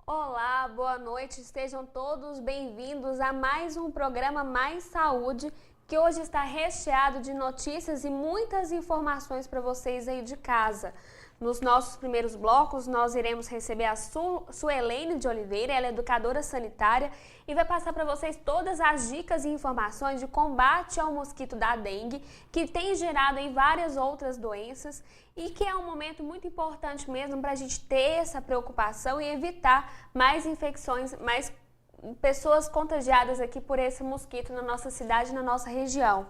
Olá, boa noite, estejam todos bem-vindos a mais um programa Mais Saúde, que hoje está recheado de notícias e muitas informações para vocês aí de casa. Nos nossos primeiros blocos, nós iremos receber a Suelene de Oliveira, ela é educadora sanitária e vai passar para vocês todas as dicas e informações de combate ao mosquito da dengue, que tem gerado aí várias outras doenças e que é um momento muito importante mesmo para a gente ter essa preocupação e evitar mais infecções, mais pessoas contagiadas aqui por esse mosquito na nossa cidade, na nossa região.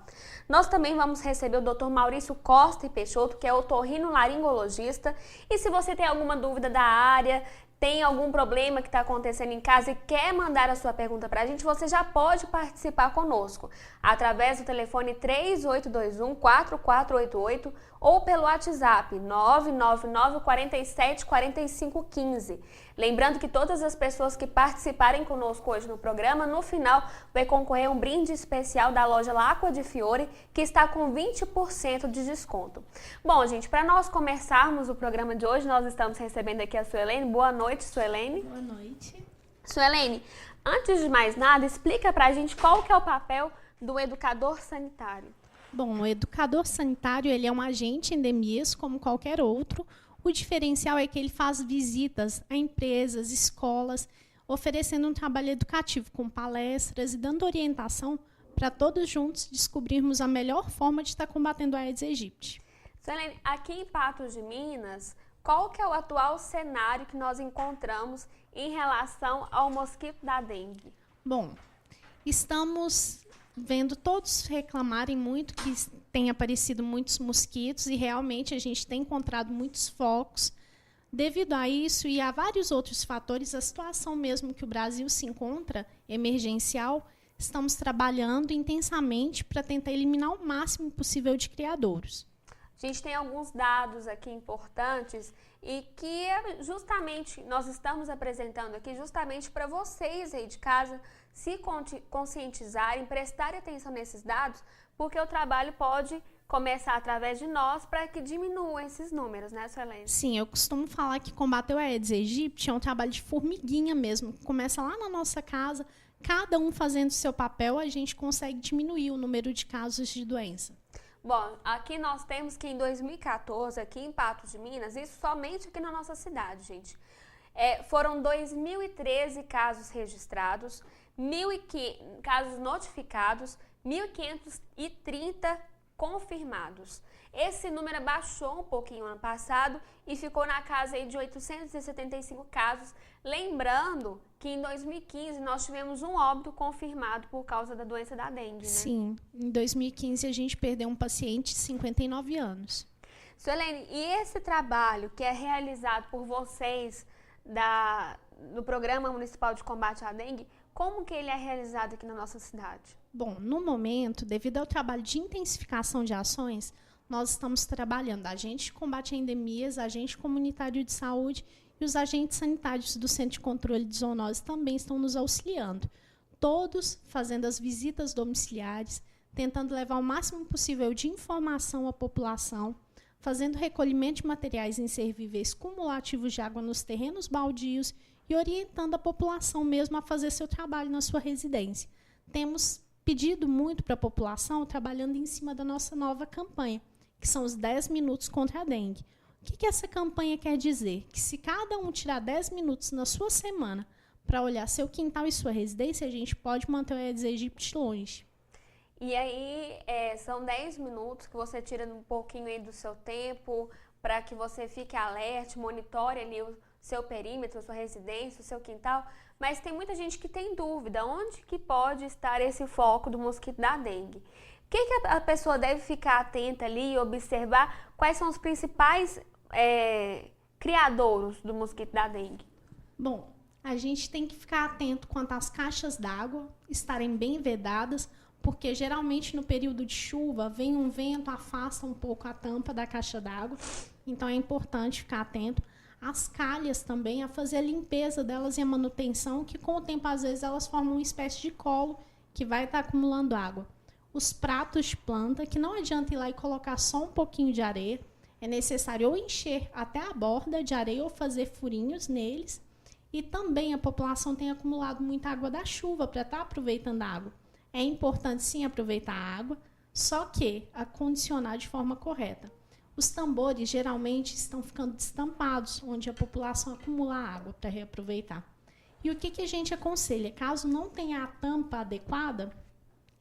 Nós também vamos receber o Dr. Maurício Costa e Peixoto, que é otorrinolaringologista, e se você tem alguma dúvida da área, tem algum problema que está acontecendo em casa e quer mandar a sua pergunta para a gente, você já pode participar conosco através do telefone 3821-4488 ou pelo WhatsApp 999-474515. Lembrando que todas as pessoas que participarem conosco hoje no programa, no final vai concorrer um brinde especial da loja L'Acqua di Fiore, que está com 20% de desconto. Bom, gente, para nós começarmos o programa de hoje, nós estamos recebendo aqui a Suelene. Boa noite, Suelene. Boa noite. Suelene, antes de mais nada, explica pra gente qual que é o papel do educador sanitário. Bom, o educador sanitário ele é um agente em endemias como qualquer outro. O diferencial é que ele faz visitas a empresas, escolas, oferecendo um trabalho educativo com palestras e dando orientação para todos juntos descobrirmos a melhor forma de estar combatendo a Aedes aegypti. Suelene, aqui em Patos de Minas, qual que é o atual cenário que nós encontramos em relação ao mosquito da dengue? Bom, estamos vendo todos reclamarem muito que tem aparecido muitos mosquitos e realmente a gente tem encontrado muitos focos. Devido a isso e a vários outros fatores, a situação mesmo que o Brasil se encontra, emergencial, estamos trabalhando intensamente para tentar eliminar o máximo possível de criadouros. A gente tem alguns dados aqui importantes e que justamente nós estamos apresentando aqui justamente para vocês aí de casa se conscientizarem, prestarem atenção nesses dados, porque o trabalho pode começar através de nós para que diminuam esses números, né, Suelene? Sim, eu costumo falar que combater o Aedes aegypti é um trabalho de formiguinha mesmo, que começa lá na nossa casa, cada um fazendo o seu papel, a gente consegue diminuir o número de casos de doença. Bom, aqui nós temos que em 2014, aqui em Patos de Minas, isso somente aqui na nossa cidade, gente, foram 2.013 casos registrados, 1.000 casos notificados, 1.530 confirmados. Esse número baixou um pouquinho ano passado e ficou na casa aí de 875 casos. Lembrando que em 2015 nós tivemos um óbito confirmado por causa da doença da dengue, né? Sim, em 2015 a gente perdeu um paciente de 59 anos. Suelene, e esse trabalho que é realizado por vocês no Programa Municipal de Combate à Dengue, como que ele é realizado aqui na nossa cidade? Bom, no momento, devido ao trabalho de intensificação de ações, nós estamos trabalhando agente de combate a endemias, agente comunitário de saúde e os agentes sanitários do Centro de Controle de Zoonose também estão nos auxiliando. Todos fazendo as visitas domiciliares, tentando levar o máximo possível de informação à população, fazendo recolhimento de materiais inservíveis cumulativos de água nos terrenos baldios e orientando a população mesmo a fazer seu trabalho na sua residência. Temos pedido muito para a população trabalhando em cima da nossa nova campanha, que são os 10 minutos contra a dengue. O que essa campanha quer dizer? Que se cada um tirar 10 minutos na sua semana para olhar seu quintal e sua residência, a gente pode manter o Aedes aegypti longe. E aí, são 10 minutos que você tira um pouquinho aí do seu tempo para que você fique alerta, monitore ali o seu perímetro, a sua residência, o seu quintal, mas tem muita gente que tem dúvida, onde que pode estar esse foco do mosquito da dengue? O que a pessoa deve ficar atenta ali e observar quais são os principais criadouros do mosquito da dengue? Bom, a gente tem que ficar atento quanto às caixas d'água estarem bem vedadas, porque geralmente no período de chuva vem um vento, afasta um pouco a tampa da caixa d'água, então é importante ficar atento. As calhas também, a fazer a limpeza delas e a manutenção, que com o tempo às vezes elas formam uma espécie de colo que vai estar acumulando água. Os pratos de planta, que não adianta ir lá e colocar só um pouquinho de areia, é necessário ou encher até a borda de areia ou fazer furinhos neles e também a população tem acumulado muita água da chuva para estar aproveitando a água. É importante sim aproveitar a água, só que acondicionar de forma correta. Os tambores geralmente estão ficando destampados, onde a população acumula água para reaproveitar. E o que a gente aconselha? Caso não tenha a tampa adequada,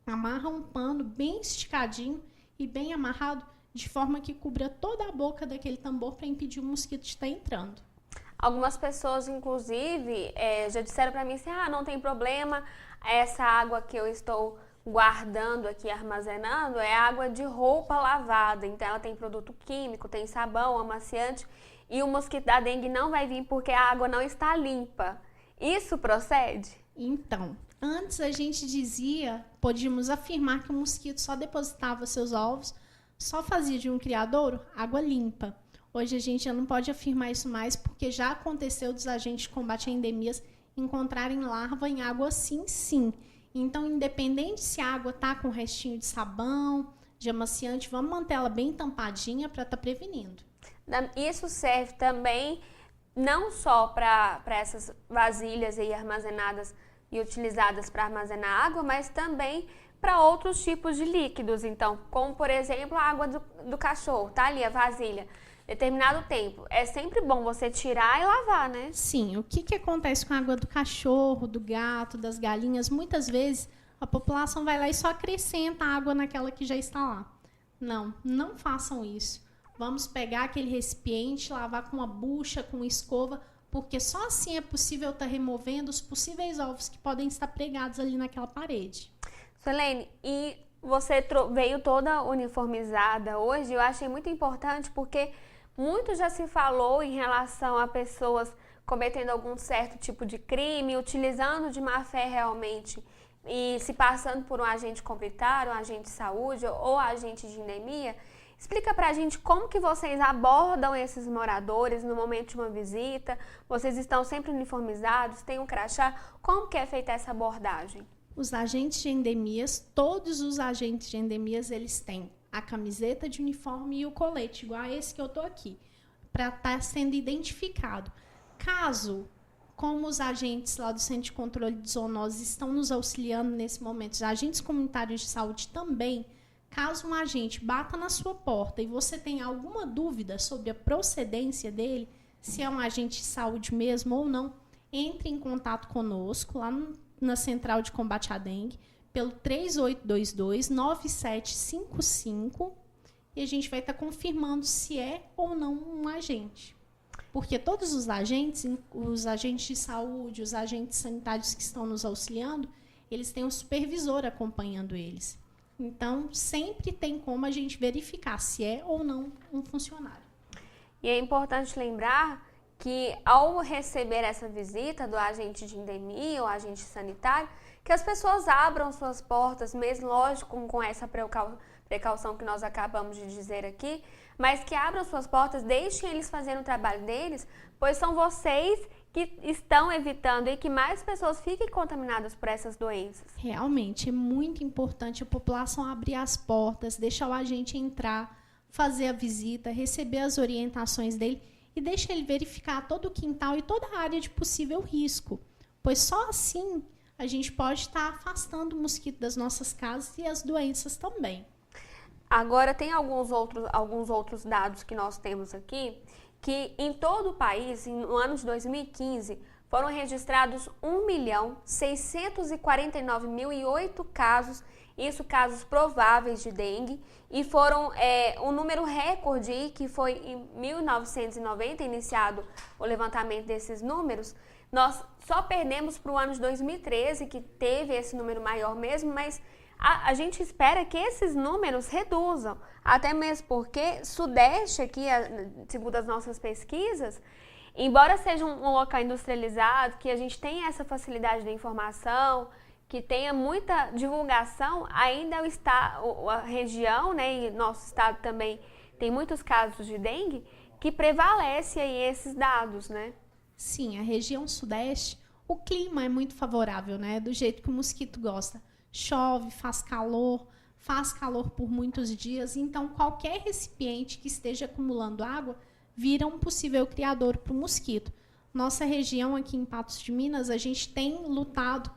amarra um pano bem esticadinho e bem amarrado, de forma que cubra toda a boca daquele tambor para impedir o mosquito de estar entrando. Algumas pessoas, inclusive, já disseram para mim assim, não tem problema, essa água que eu estou guardando aqui, armazenando, é água de roupa lavada, então ela tem produto químico, tem sabão, amaciante, e o mosquito da dengue não vai vir porque a água não está limpa. Isso procede? Então, antes a gente podíamos afirmar que o mosquito só depositava seus ovos, só fazia de um criadouro água limpa. Hoje a gente já não pode afirmar isso mais, porque já aconteceu dos agentes de combate a endemias encontrarem larva em água sim. Então, independente se a água está com restinho de sabão, de amaciante, vamos manter ela bem tampadinha para estar prevenindo. Isso serve também não só para essas vasilhas aí armazenadas e utilizadas para armazenar água, mas também para outros tipos de líquidos. Então, como por exemplo a água do cachorro, tá ali a vasilha. Determinado tempo, é sempre bom você tirar e lavar, né? Sim, o que acontece com a água do cachorro, do gato, das galinhas? Muitas vezes a população vai lá e só acrescenta água naquela que já está lá. Não façam isso. Vamos pegar aquele recipiente, lavar com uma bucha, com escova, porque só assim é possível estar removendo os possíveis ovos que podem estar pregados ali naquela parede. Suelene, e você veio toda uniformizada hoje, eu achei muito importante porque muito já se falou em relação a pessoas cometendo algum certo tipo de crime, utilizando de má fé realmente e se passando por um agente comunitário, um agente de saúde ou agente de endemia. Explica pra gente como que vocês abordam esses moradores no momento de uma visita. Vocês estão sempre uniformizados, têm um crachá. Como que é feita essa abordagem? Os agentes de endemias, todos os agentes de endemias, eles têm a camiseta de uniforme e o colete, igual a esse que eu estou aqui, para estar sendo identificado. Caso, como os agentes lá do Centro de Controle de Zoonoses estão nos auxiliando nesse momento, os agentes comunitários de saúde também, caso um agente bata na sua porta e você tenha alguma dúvida sobre a procedência dele, se é um agente de saúde mesmo ou não, entre em contato conosco lá na Central de Combate à Dengue, pelo 3822-9755, e a gente vai estar confirmando se é ou não um agente. Porque todos os agentes de saúde, os agentes sanitários que estão nos auxiliando, eles têm um supervisor acompanhando eles. Então, sempre tem como a gente verificar se é ou não um funcionário. E é importante lembrar que ao receber essa visita do agente de endemia ou agente sanitário, que as pessoas abram suas portas, mesmo lógico com essa precaução que nós acabamos de dizer aqui, mas que abram suas portas, deixem eles fazerem o trabalho deles, pois são vocês que estão evitando e que mais pessoas fiquem contaminadas por essas doenças. Realmente, é muito importante a população abrir as portas, deixar o agente entrar, fazer a visita, receber as orientações dele e deixar ele verificar todo o quintal e toda a área de possível risco, pois só assim a gente pode estar afastando o mosquito das nossas casas e as doenças também. Agora, tem alguns outros dados que nós temos aqui, que em todo o país, no ano de 2015, foram registrados 1.649.008 casos, isso casos prováveis de dengue, e foram um número recorde, que foi em 1990, iniciado o levantamento desses números. Nós só perdemos para o ano de 2013, que teve esse número maior mesmo, mas a gente espera que esses números reduzam, até mesmo porque Sudeste aqui, segundo as nossas pesquisas, embora seja um local industrializado, que a gente tenha essa facilidade da informação, que tenha muita divulgação, ainda a região, né, e nosso estado também tem muitos casos de dengue, que prevalece aí esses dados, né? Sim, a região Sudeste, o clima é muito favorável, né? Do jeito que o mosquito gosta. Chove, faz calor por muitos dias, então qualquer recipiente que esteja acumulando água vira um possível criador para o mosquito. Nossa região aqui em Patos de Minas, a gente tem lutado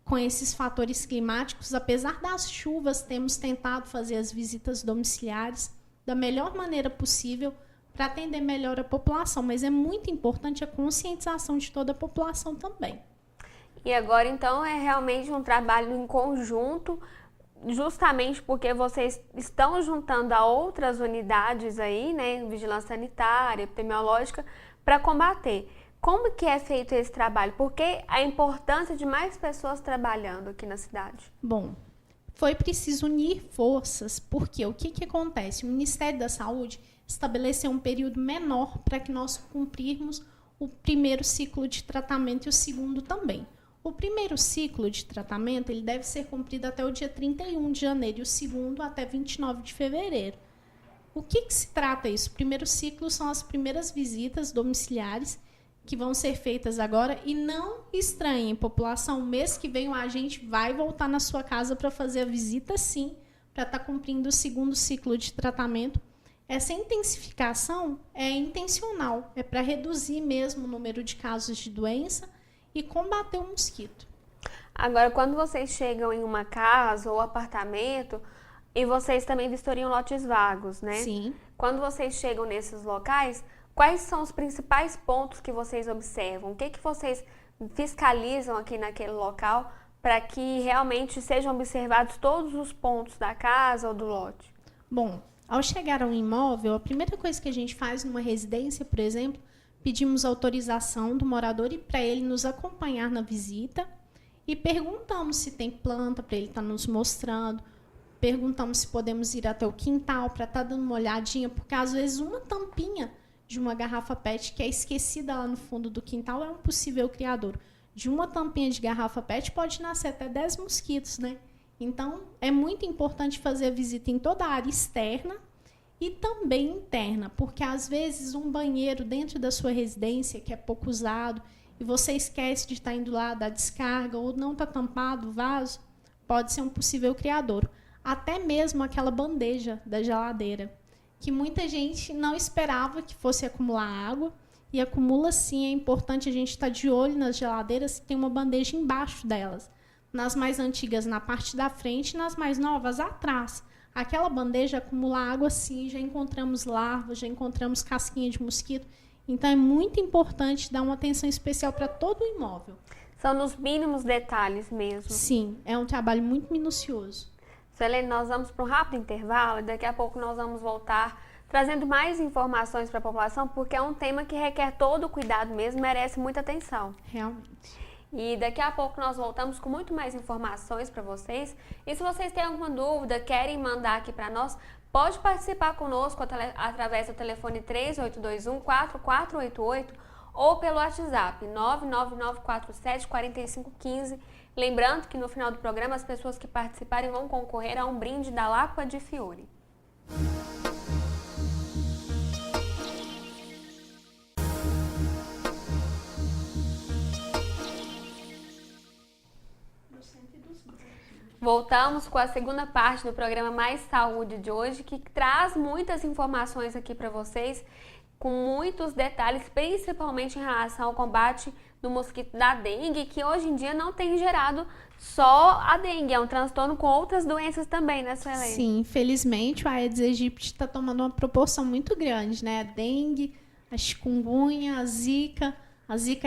com esses fatores climáticos. Apesar das chuvas, temos tentado fazer as visitas domiciliares da melhor maneira possível para atender melhor a população, mas é muito importante a conscientização de toda a população também. E agora, então, é realmente um trabalho em conjunto, justamente porque vocês estão juntando a outras unidades aí, né, vigilância sanitária, epidemiológica, para combater. Como que é feito esse trabalho? Por que a importância de mais pessoas trabalhando aqui na cidade? Bom, foi preciso unir forças, porque o que acontece? O Ministério da Saúde estabeleceu um período menor para que nós cumprirmos o primeiro ciclo de tratamento e o segundo também. O primeiro ciclo de tratamento ele deve ser cumprido até o dia 31 de janeiro e o segundo até 29 de fevereiro. O que se trata isso? O primeiro ciclo são as primeiras visitas domiciliares que vão ser feitas agora e não estranhem, população, mês que vem o agente vai voltar na sua casa para fazer a visita sim, para estar cumprindo o segundo ciclo de tratamento. Essa intensificação é intencional, é para reduzir mesmo o número de casos de doença e combater o mosquito. Agora, quando vocês chegam em uma casa ou apartamento, e vocês também vistoriam lotes vagos, né? Sim. Quando vocês chegam nesses locais, quais são os principais pontos que vocês observam? O que vocês fiscalizam aqui naquele local para que realmente sejam observados todos os pontos da casa ou do lote? Bom, ao chegar a um imóvel, a primeira coisa que a gente faz numa residência, por exemplo, pedimos autorização do morador e para ele nos acompanhar na visita e perguntamos se tem planta para ele estar nos mostrando, perguntamos se podemos ir até o quintal para estar dando uma olhadinha, porque às vezes uma tampinha de uma garrafa PET que é esquecida lá no fundo do quintal é um possível criador. De uma tampinha de garrafa PET pode nascer até 10 mosquitos, né? Então, é muito importante fazer a visita em toda a área externa e também interna, porque às vezes um banheiro dentro da sua residência que é pouco usado e você esquece de estar indo lá dar descarga ou não está tampado o vaso, pode ser um possível criador. Até mesmo aquela bandeja da geladeira, que muita gente não esperava que fosse acumular água, e acumula sim. É importante a gente estar de olho nas geladeiras que tem uma bandeja embaixo delas. Nas mais antigas na parte da frente, nas mais novas atrás. Aquela bandeja acumula água sim, já encontramos larvas, já encontramos casquinha de mosquito. Então é muito importante dar uma atenção especial para todo o imóvel. São nos mínimos detalhes mesmo. Sim, é um trabalho muito minucioso. Suelene, nós vamos para um rápido intervalo e daqui a pouco nós vamos voltar trazendo mais informações para a população, porque é um tema que requer todo o cuidado mesmo, merece muita atenção. Realmente. E daqui a pouco nós voltamos com muito mais informações para vocês. E se vocês têm alguma dúvida, querem mandar aqui para nós, pode participar conosco através do telefone 3821-4488 ou pelo WhatsApp 99947-4515. Lembrando que no final do programa as pessoas que participarem vão concorrer a um brinde da Laqua di Fiori. Voltamos com a segunda parte do programa Mais Saúde de hoje, que traz muitas informações aqui para vocês, com muitos detalhes, principalmente em relação ao combate do mosquito da dengue, que hoje em dia não tem gerado só a dengue, é um transtorno com outras doenças também, né, Suelene? Sim, infelizmente o Aedes aegypti está tomando uma proporção muito grande, né? A dengue, a chikungunya, a zika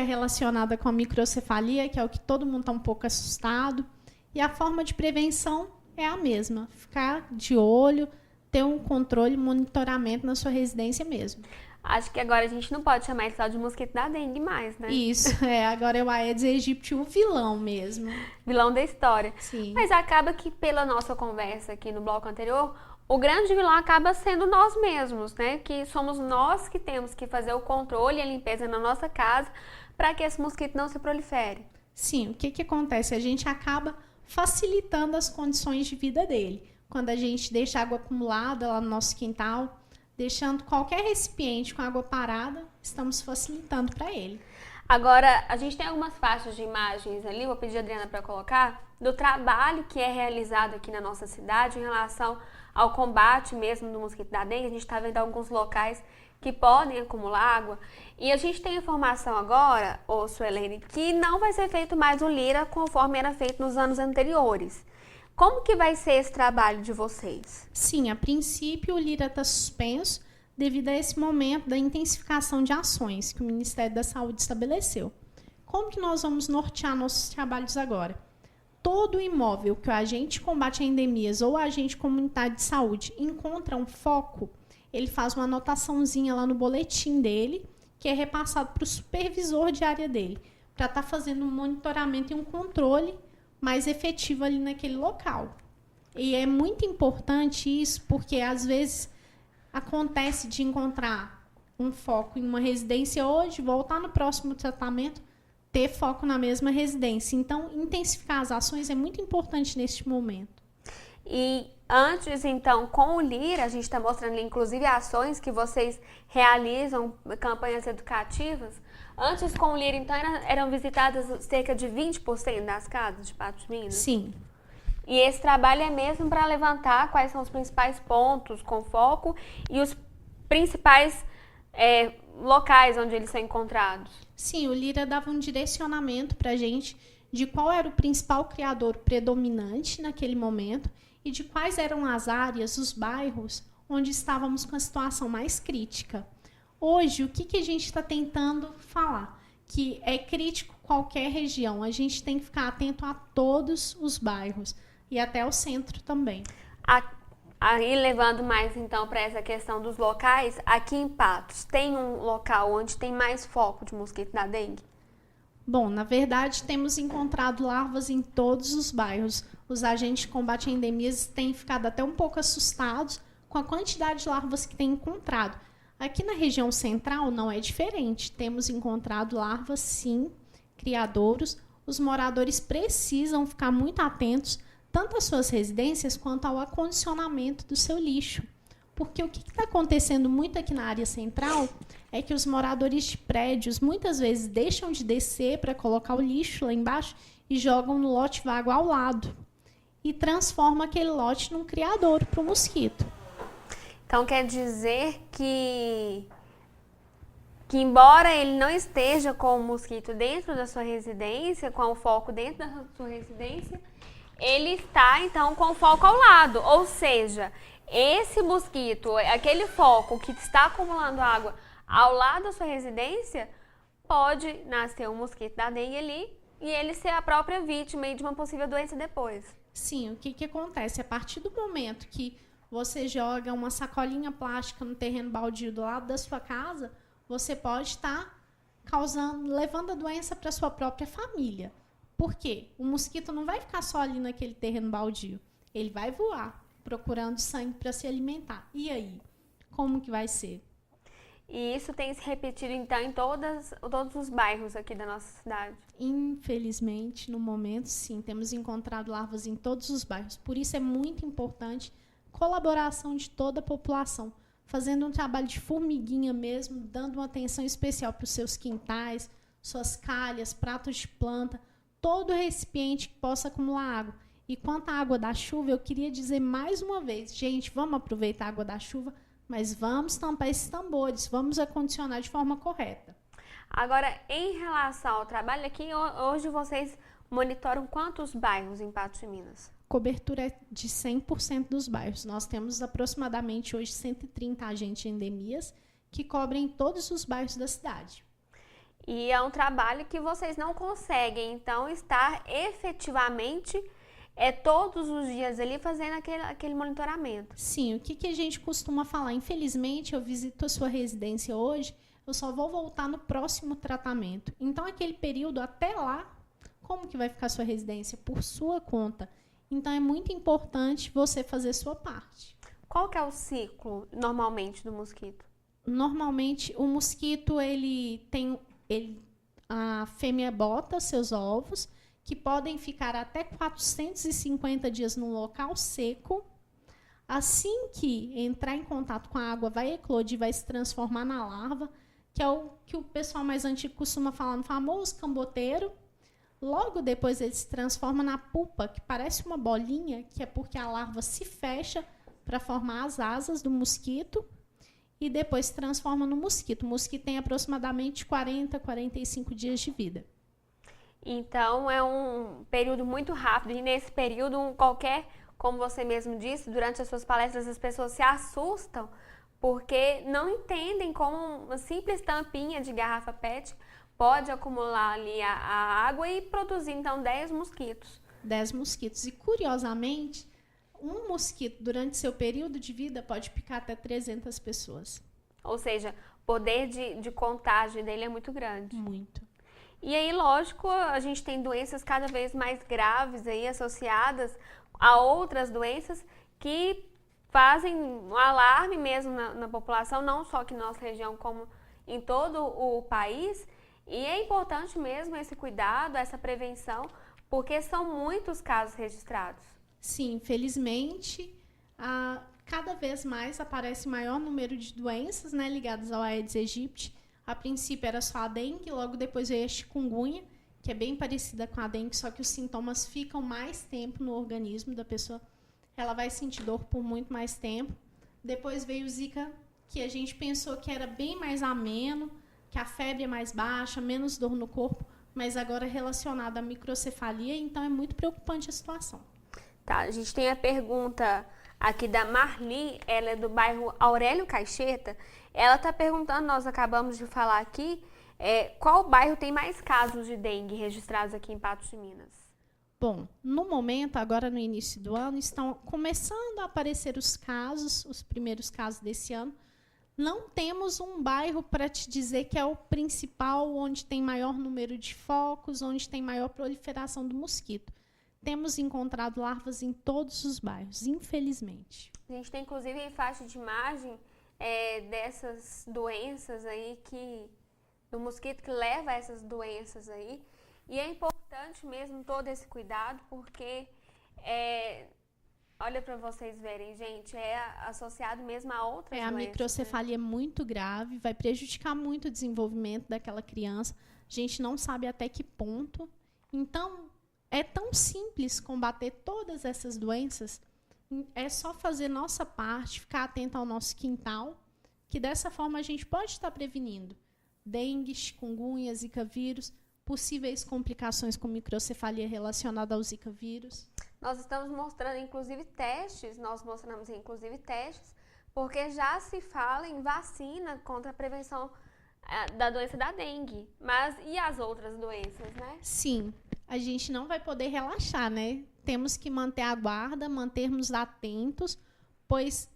relacionada com a microcefalia, que é o que todo mundo está um pouco assustado. E a forma de prevenção é a mesma, ficar de olho, ter um controle, monitoramento na sua residência mesmo. Acho que agora a gente não pode chamar isso só de mosquito da dengue mais, né? Isso, agora é o Aedes aegypti, o vilão mesmo. Vilão da história. Sim. Mas acaba que pela nossa conversa aqui no bloco anterior, o grande vilão acaba sendo nós mesmos, né? Que somos nós que temos que fazer o controle e a limpeza na nossa casa para que esse mosquito não se prolifere. Sim, o que acontece? A gente acaba facilitando as condições de vida dele. Quando a gente deixa água acumulada lá no nosso quintal, deixando qualquer recipiente com água parada, estamos facilitando para ele. Agora, a gente tem algumas faixas de imagens ali, vou pedir a Adriana para colocar, do trabalho que é realizado aqui na nossa cidade em relação ao combate mesmo do mosquito da dengue. A gente está vendo alguns locais que podem acumular água. E a gente tem informação agora, Suelene, que não vai ser feito mais o Lira conforme era feito nos anos anteriores. Como que vai ser esse trabalho de vocês? Sim, a princípio o Lira está suspenso devido a esse momento da intensificação de ações que o Ministério da Saúde estabeleceu. Como que nós vamos nortear nossos trabalhos agora? Todo imóvel que o agente de combate a endemias ou o agente comunitário de saúde encontra um foco, ele faz uma anotaçãozinha lá no boletim dele, que é repassado para o supervisor de área dele, para estar fazendo um monitoramento e um controle mais efetivo ali naquele local. E é muito importante isso, porque às vezes acontece de encontrar um foco em uma residência hoje, voltar no próximo tratamento, ter foco na mesma residência. Então, intensificar as ações é muito importante neste momento. E antes, então, com o Lira, a gente está mostrando, inclusive, ações que vocês realizam, campanhas educativas. Antes, com o Lira, então, eram visitadas cerca de 20% das casas de Patos de Minas? Sim. E esse trabalho é mesmo para levantar quais são os principais pontos com foco e os principais locais onde eles são encontrados? Sim, o Lira dava um direcionamento para a gente de qual era o principal criador predominante naquele momento e de quais eram as áreas, os bairros, onde estávamos com a situação mais crítica. Hoje, o que a gente está tentando falar? Que é crítico qualquer região, a gente tem que ficar atento a todos os bairros e até o centro também. Aí, levando mais, então, para essa questão dos locais, aqui em Patos, tem um local onde tem mais foco de mosquito da dengue? Bom, na verdade, temos encontrado larvas em todos os bairros. Os agentes de combate a endemias têm ficado até um pouco assustados com a quantidade de larvas que têm encontrado. Aqui na região central não é diferente. Temos encontrado larvas, sim, criadouros. Os moradores precisam ficar muito atentos tanto às suas residências quanto ao acondicionamento do seu lixo. Porque o que está acontecendo muito aqui na área central é que os moradores de prédios muitas vezes deixam de descer para colocar o lixo lá embaixo e jogam no lote vago ao lado. E transforma aquele lote num criadouro para o mosquito. Então quer dizer que embora ele não esteja com o mosquito dentro da sua residência, com o foco dentro da sua residência, ele está então com o foco ao lado, ou seja, esse mosquito, aquele foco que está acumulando água ao lado da sua residência, pode nascer um mosquito da dengue ali e ele ser a própria vítima de uma possível doença depois. Sim, o que acontece? A partir do momento que você joga uma sacolinha plástica no terreno baldio do lado da sua casa, você pode estar levando a doença para sua própria família. Por quê? O mosquito não vai ficar só ali naquele terreno baldio. Ele vai voar, procurando sangue para se alimentar. E aí? Como que vai ser? E isso tem se repetido, então, em todos os bairros aqui da nossa cidade? Infelizmente, no momento, sim. Temos encontrado larvas em todos os bairros. Por isso é muito importante a colaboração de toda a população, fazendo um trabalho de formiguinha mesmo, dando uma atenção especial para os seus quintais, suas calhas, pratos de planta, todo recipiente que possa acumular água. E quanto à água da chuva, eu queria dizer mais uma vez, gente, vamos aproveitar a água da chuva, mas vamos tampar esses tambores, vamos acondicionar de forma correta. Agora, em relação ao trabalho aqui, hoje vocês monitoram quantos bairros em Patos de Minas? Cobertura é de 100% dos bairros. Nós temos aproximadamente hoje 130 agentes de endemias que cobrem todos os bairros da cidade. E é um trabalho que vocês não conseguem, então, estar efetivamente todos os dias ali fazendo aquele monitoramento. Sim, o que a gente costuma falar? Infelizmente, eu visito a sua residência hoje, eu só vou voltar no próximo tratamento. Então, aquele período até lá, como que vai ficar a sua residência? Por sua conta. Então, é muito importante você fazer sua parte. Qual que é o ciclo, normalmente, do mosquito? Normalmente, o mosquito, a fêmea bota seus ovos, que podem ficar até 450 dias num local seco. Assim que entrar em contato com a água, vai eclodir, vai se transformar na larva, que é o que o pessoal mais antigo costuma falar no famoso camboteiro. Logo depois ele se transforma na pupa, que parece uma bolinha, que é porque a larva se fecha para formar as asas do mosquito. e depois se transforma no mosquito. O mosquito tem aproximadamente 40, 45 dias de vida. Então, é um período muito rápido. E nesse período, como você mesmo disse, durante as suas palestras, as pessoas se assustam porque não entendem como uma simples tampinha de garrafa PET pode acumular ali a água e produzir, então, 10 mosquitos. 10 mosquitos. E, curiosamente, um mosquito, durante seu período de vida, pode picar até 300 pessoas. Ou seja, o poder de contágio dele é muito grande. Muito. E aí, lógico, a gente tem doenças cada vez mais graves aí associadas a outras doenças que fazem um alarme mesmo na população, não só aqui na nossa região, como em todo o país. E é importante mesmo esse cuidado, essa prevenção, porque são muitos casos registrados. Sim, infelizmente, cada vez mais aparece maior número de doenças, né, ligadas ao Aedes aegypti. A princípio era só a dengue, logo depois veio a chikungunya, que é bem parecida com a dengue, só que os sintomas ficam mais tempo no organismo da pessoa. Ela vai sentir dor por muito mais tempo. Depois veio o Zika, que a gente pensou que era bem mais ameno, que a febre é mais baixa, menos dor no corpo, mas agora relacionado à microcefalia, então é muito preocupante a situação. Tá, a gente tem a pergunta aqui da Marli, ela é do bairro Aurélio Caixeta. Ela está perguntando, nós acabamos de falar aqui, qual bairro tem mais casos de dengue registrados aqui em Patos de Minas? Bom, no momento, agora no início do ano, estão começando a aparecer os primeiros casos desse ano. Não temos um bairro para te dizer que é o principal, onde tem maior número de focos, onde tem maior proliferação do mosquito. Temos encontrado larvas em todos os bairros, infelizmente. A gente tem, inclusive, faixa de imagem dessas doenças aí, do mosquito que leva a essas doenças aí. E é importante mesmo todo esse cuidado, porque, olha para vocês verem, gente, é associado mesmo a outras doenças. A microcefalia é muito grave, vai prejudicar muito o desenvolvimento daquela criança. A gente não sabe até que ponto. Então, é tão simples combater todas essas doenças. É só fazer nossa parte, ficar atento ao nosso quintal, que dessa forma a gente pode estar prevenindo dengue, chikungunya, zika vírus, possíveis complicações com microcefalia relacionada ao zika vírus. Nós estamos mostrando, inclusive, testes, porque já se fala em vacina contra a prevenção da doença da dengue. Mas e as outras doenças, né? Sim, a gente não vai poder relaxar, né? Temos que manter a guarda, mantermos atentos, pois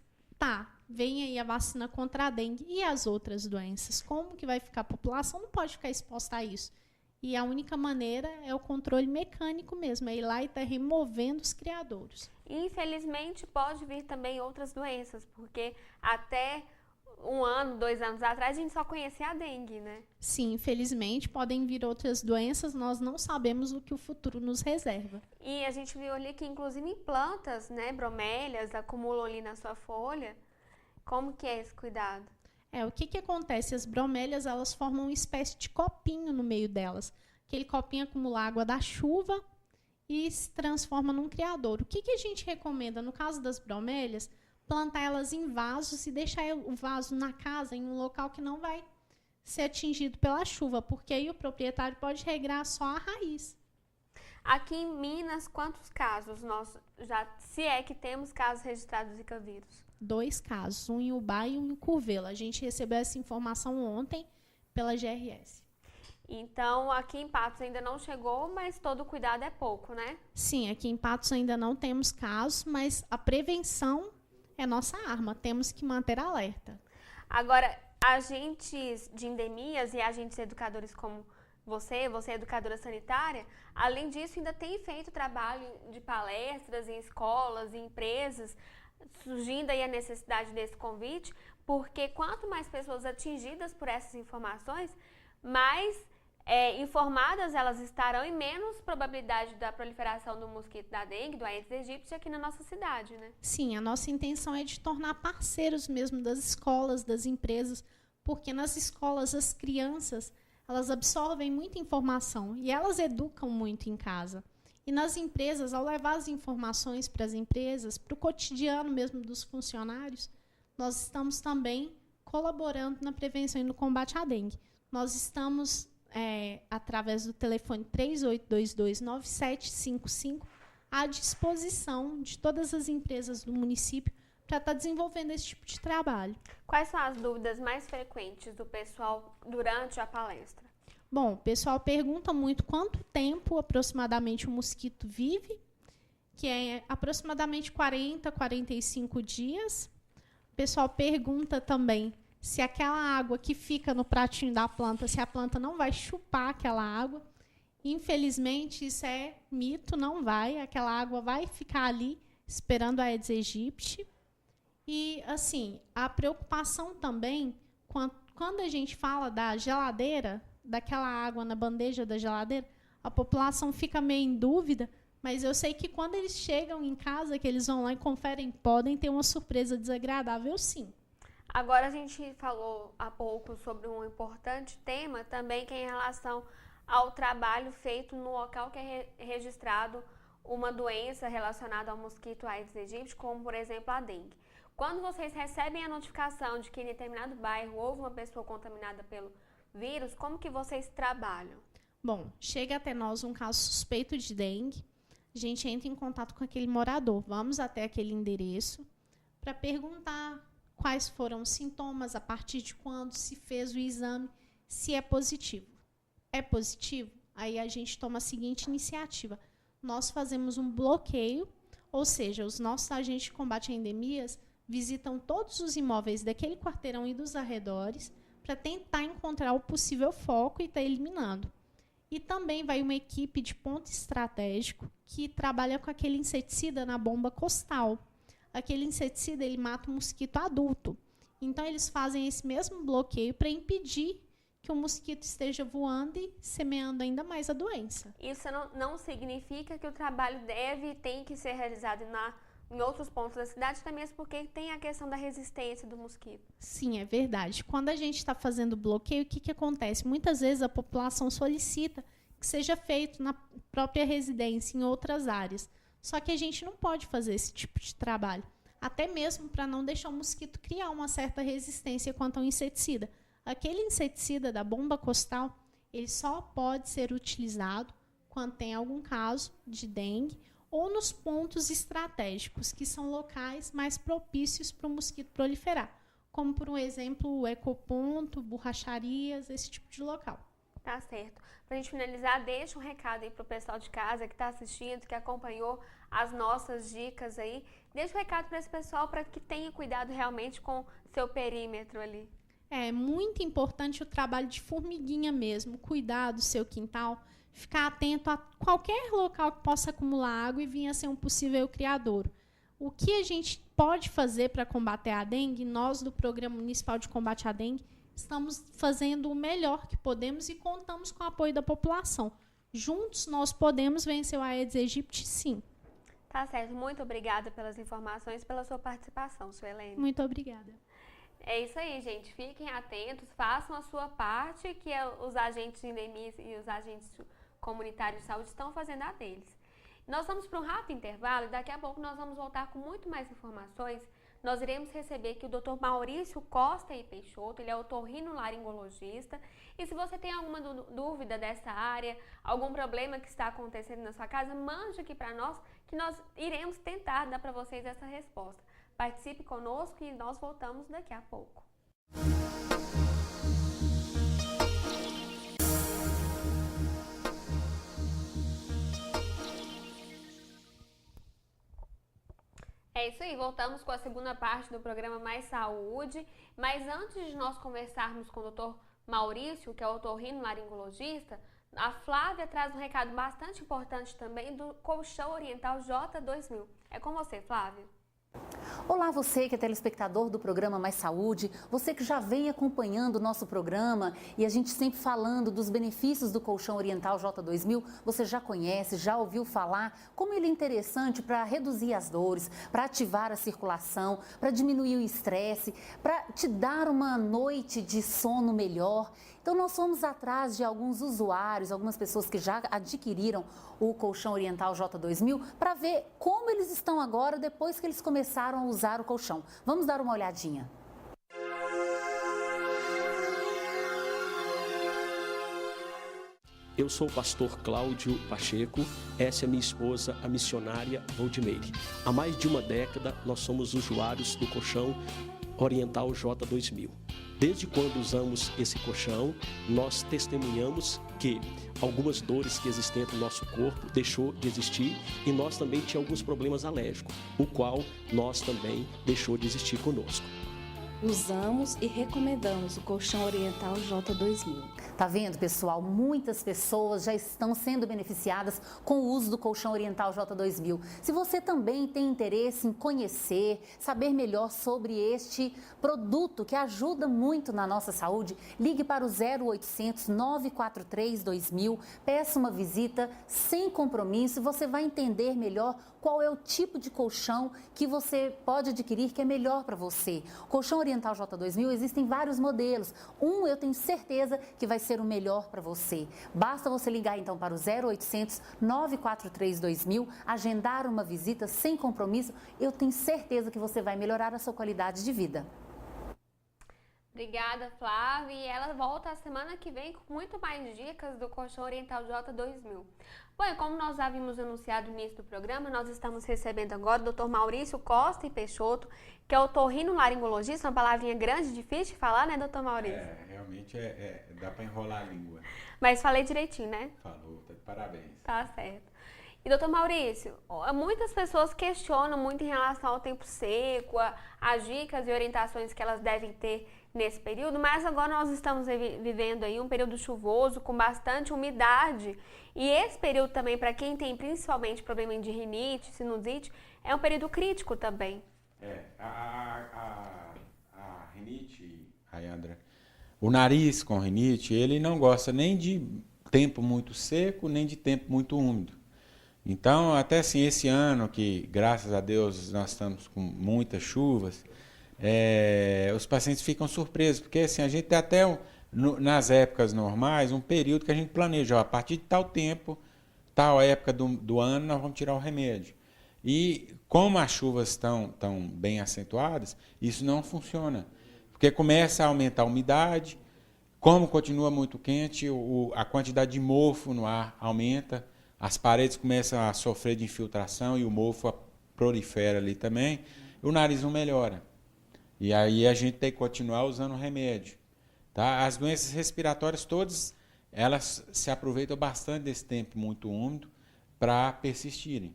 vem aí a vacina contra a dengue e as outras doenças. Como que vai ficar? A população não pode ficar exposta a isso. E a única maneira é o controle mecânico mesmo, é ir lá e estar removendo os criadouros. Infelizmente, pode vir também outras doenças, porque até 1 ano, 2 anos atrás, a gente só conhecia a dengue, né? Sim, infelizmente, podem vir outras doenças, nós não sabemos o que o futuro nos reserva. E a gente viu ali que, inclusive, em plantas, né, bromélias, acumulam ali na sua folha. Como que é esse cuidado? O que acontece? As bromélias, elas formam uma espécie de copinho no meio delas. Aquele copinho acumula água da chuva e se transforma num criadouro. O que a gente recomenda? No caso das bromélias, plantar elas em vasos e deixar o vaso na casa, em um local que não vai ser atingido pela chuva, porque aí o proprietário pode regrar só a raiz. Aqui em Minas, quantos casos se é que temos casos registrados de Zika vírus? 2 casos, um em Ubá e um em Curvelo. A gente recebeu essa informação ontem pela GRS. Então, aqui em Patos ainda não chegou, mas todo cuidado é pouco, né? Sim, aqui em Patos ainda não temos casos, mas a prevenção é nossa arma. Temos que manter alerta. Agora, agentes de endemias e agentes educadores como você é educadora sanitária, além disso, ainda tem feito trabalho de palestras em escolas, em empresas, surgindo aí a necessidade desse convite, porque quanto mais pessoas atingidas por essas informações, mais informadas elas estarão e menos probabilidade da proliferação do mosquito da dengue, do Aedes aegypti aqui na nossa cidade, né? Sim, a nossa intenção é de tornar parceiros mesmo das escolas, das empresas, porque nas escolas as crianças, elas absorvem muita informação e elas educam muito em casa. E nas empresas, ao levar as informações para as empresas, para o cotidiano mesmo dos funcionários, nós estamos também colaborando na prevenção e no combate à dengue. Nós estamos, através do telefone 3822-9755, à disposição de todas as empresas do município para estar desenvolvendo esse tipo de trabalho. Quais são as dúvidas mais frequentes do pessoal durante a palestra? Bom, o pessoal pergunta muito quanto tempo aproximadamente o mosquito vive, que é aproximadamente 40, 45 dias. O pessoal pergunta também se aquela água que fica no pratinho da planta, se a planta não vai chupar aquela água. Infelizmente, isso é mito, não vai. Aquela água vai ficar ali esperando a Aedes aegypti. E, assim, a preocupação também, quando a gente fala da geladeira, daquela água na bandeja da geladeira, a população fica meio em dúvida, mas eu sei que quando eles chegam em casa, que eles vão lá e conferem, podem ter uma surpresa desagradável, sim. Agora, a gente falou há pouco sobre um importante tema também, que é em relação ao trabalho feito no local que é registrado uma doença relacionada ao mosquito Aedes aegypti, como, por exemplo, a dengue. Quando vocês recebem a notificação de que em determinado bairro houve uma pessoa contaminada pelo vírus, como que vocês trabalham? Bom, chega até nós um caso suspeito de dengue, a gente entra em contato com aquele morador, vamos até aquele endereço para perguntar quais foram os sintomas, a partir de quando se fez o exame, se é positivo. É positivo? Aí a gente toma a seguinte iniciativa. Nós fazemos um bloqueio, ou seja, os nossos agentes de combate a endemias visitam todos os imóveis daquele quarteirão e dos arredores para tentar encontrar o possível foco e estar eliminando. E também vai uma equipe de ponto estratégico que trabalha com aquele inseticida na bomba costal. Aquele inseticida, ele mata o mosquito adulto. Então, eles fazem esse mesmo bloqueio para impedir que o mosquito esteja voando e semeando ainda mais a doença. Isso não significa que o trabalho deve e tem que ser realizado em outros pontos da cidade, até mesmo porque tem a questão da resistência do mosquito. Sim, é verdade. Quando a gente está fazendo bloqueio, o que acontece? Muitas vezes a população solicita que seja feito na própria residência, em outras áreas. Só que a gente não pode fazer esse tipo de trabalho, até mesmo para não deixar o mosquito criar uma certa resistência quanto ao inseticida. Aquele inseticida da bomba costal, ele só pode ser utilizado quando tem algum caso de dengue ou nos pontos estratégicos, que são locais mais propícios para o mosquito proliferar, como, por exemplo, o ecoponto, borracharias, esse tipo de local. Tá certo. Para a gente finalizar, deixa um recado aí para o pessoal de casa que está assistindo, que acompanhou as nossas dicas aí. Deixa um recado para esse pessoal para que tenha cuidado realmente com seu perímetro ali. É muito importante o trabalho de formiguinha mesmo, cuidar do seu quintal, ficar atento a qualquer local que possa acumular água e vir a ser um possível criadouro. O que a gente pode fazer para combater a dengue? Nós, do Programa Municipal de Combate à Dengue, estamos fazendo o melhor que podemos e contamos com o apoio da população. Juntos, nós podemos vencer o Aedes aegypti, sim. Tá certo. Muito obrigada pelas informações, pela sua participação, Suelene. Muito obrigada. É isso aí, gente. Fiquem atentos, façam a sua parte, que os agentes de endemias e os agentes comunitários de saúde estão fazendo a deles. Nós vamos para um rápido intervalo e daqui a pouco nós vamos voltar com muito mais informações. Nós iremos receber aqui o Dr. Maurício Costa e Peixoto, ele é otorrinolaringologista. E se você tem alguma dúvida dessa área, algum problema que está acontecendo na sua casa, mande aqui para nós, que nós iremos tentar dar para vocês essa resposta. Participe conosco e nós voltamos daqui a pouco. É isso aí, voltamos com a segunda parte do programa Mais Saúde, mas antes de nós conversarmos com o Dr. Maurício, que é otorrinolaringologista, a Flávia traz um recado bastante importante também do Colchão Oriental J2000. É com você, Flávia. Olá, você que é telespectador do programa Mais Saúde, você que já vem acompanhando o nosso programa e a gente sempre falando dos benefícios do Colchão Oriental J2000, você já conhece, já ouviu falar como ele é interessante para reduzir as dores, para ativar a circulação, para diminuir o estresse, para te dar uma noite de sono melhor. Então, nós fomos atrás de alguns usuários, algumas pessoas que já adquiriram o Colchão Oriental J2000 para ver como eles estão agora depois que eles começaram a usar o colchão. Vamos dar uma olhadinha. Eu sou o pastor Cláudio Pacheco, essa é minha esposa, a missionária Valdimeire. Há mais de uma década, nós somos usuários do colchão Oriental J2000. Desde quando usamos esse colchão, nós testemunhamos que algumas dores que existem no nosso corpo deixou de existir e nós também tínhamos alguns problemas alérgicos, o qual nós também deixou de existir conosco. Usamos e recomendamos o colchão Oriental J2000. Tá vendo, pessoal? Muitas pessoas já estão sendo beneficiadas com o uso do colchão Oriental J2000. Se você também tem interesse em conhecer, saber melhor sobre este produto que ajuda muito na nossa saúde, ligue para o 0800 943 2000, peça uma visita sem compromisso e você vai entender melhor qual é o tipo de colchão que você pode adquirir que é melhor para você. Colchão Oriental J2000 existem vários modelos. Eu tenho certeza que vai ser o melhor para você. Basta você ligar então para o 0800 943 2000, agendar uma visita sem compromisso. Eu tenho certeza que você vai melhorar a sua qualidade de vida. Obrigada, Flávia. E ela volta a semana que vem com muito mais dicas do colchão Oriental J2000. Bom, e como nós havíamos anunciado no início do programa, nós estamos recebendo agora o Dr. Maurício Costa e Peixoto, que é otorrinolaringologista, uma palavrinha grande, difícil de falar, né, Dr. Maurício? Realmente dá para enrolar a língua. Mas falei direitinho, né? Falou, tá de parabéns. Tá certo. E, doutor Maurício, muitas pessoas questionam muito em relação ao tempo seco, as dicas e orientações que elas devem ter nesse período, mas agora nós estamos vivendo aí um período chuvoso com bastante umidade e esse período também, para quem tem principalmente problema de rinite, sinusite, é um período crítico também. A rinite, Ayandra, o nariz com rinite, ele não gosta nem de tempo muito seco, nem de tempo muito úmido. Então, até assim, esse ano que, graças a Deus, nós estamos com muitas chuvas, os pacientes ficam surpresos, porque assim, a gente tem até, nas épocas normais, um período que a gente planeja, a partir de tal tempo, tal época do ano, nós vamos tirar o remédio. E como as chuvas estão bem acentuadas, isso não funciona, porque começa a aumentar a umidade, como continua muito quente, a quantidade de mofo no ar aumenta, as paredes começam a sofrer de infiltração e o mofo prolifera ali também, e o nariz não melhora. E aí a gente tem que continuar usando o remédio. Tá? As doenças respiratórias todas, elas se aproveitam bastante desse tempo muito úmido para persistirem.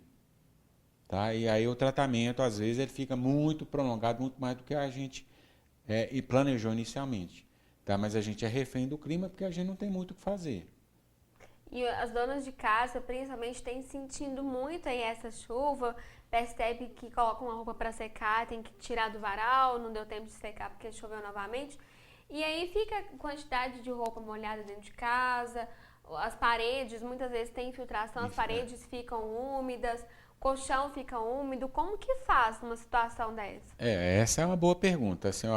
Tá? E aí o tratamento, às vezes, ele fica muito prolongado, muito mais do que a gente planejou inicialmente. Tá? Mas a gente é refém do clima porque a gente não tem muito o que fazer. E as donas de casa, principalmente, têm sentindo muito aí essa chuva, percebe que colocam uma roupa para secar, tem que tirar do varal, não deu tempo de secar porque choveu novamente. E aí fica quantidade de roupa molhada dentro de casa, as paredes, muitas vezes tem infiltração, as paredes ficam úmidas, o colchão fica úmido. Como que faz numa situação dessa? Essa é uma boa pergunta. Assim,